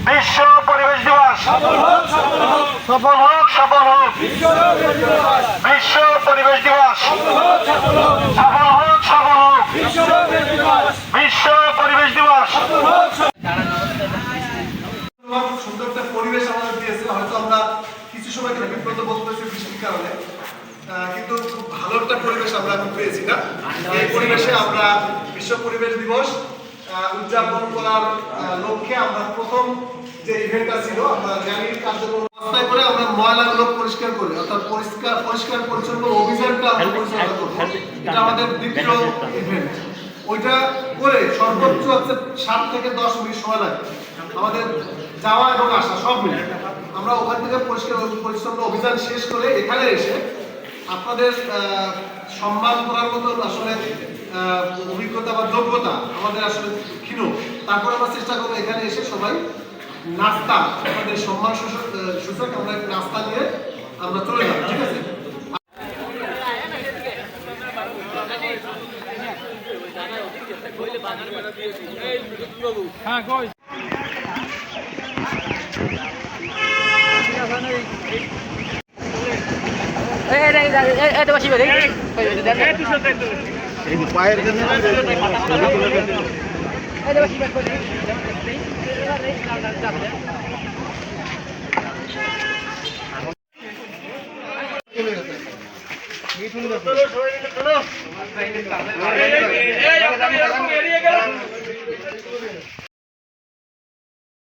বিশ্ব পরিবেশ দিবস সফল হোক সফল হোক। বিশ্ব পরিবেশ দিবস সফল হোক সফল হোক। বিশ্ব পরিবেশ দিবস। সুন্দর একটা পরিবেশ আমাদের দিয়েছে। হয়তো আমরা কিছু সময় বিব্রত বোধ করেছি বৃষ্টির কারণে, কিন্তু খুব ভালো একটা পরিবেশ আমরা এখন পেয়েছি না। এই পরিবেশে আমরা বিশ্ব পরিবেশ দিবস উদযাপন করার লক্ষ্যে আমরা প্রথম যে ইভেন্টটা ছিল, আমরা র্যালির কার্যক্রম ব্যবস্থা করে আমরা ময়লাগুলো পরিষ্কার করি, অর্থাৎ পরিষ্কার পরিচ্ছন্ন অভিযানটা আমরা পরিচালনা করবো। এটা আমাদের দ্বিতীয় ইভেন্ট। ওইটা করে সর্বোচ্চ হচ্ছে 7 থেকে 10 মিনিট সময় লাগে আমাদের যাওয়া এবং আসা সব মিলে। আমরা ওখান থেকে পরিষ্কার পরিচ্ছন্ন অভিযান শেষ করে এখানে এসে আপনাদের সম্মান করার মতো আসলে অভিজ্ঞতা বা যোগ্যতা আমাদের আসলে ক্ষীণ। তারপর আমরা চেষ্টা করবো এখানে এসে সবাই নাস্তা, আমাদের সম্মান সূচক আমরা নাস্তা নিয়ে আমরা চলে যাব। ঠিক আছে? পায়ের জন্য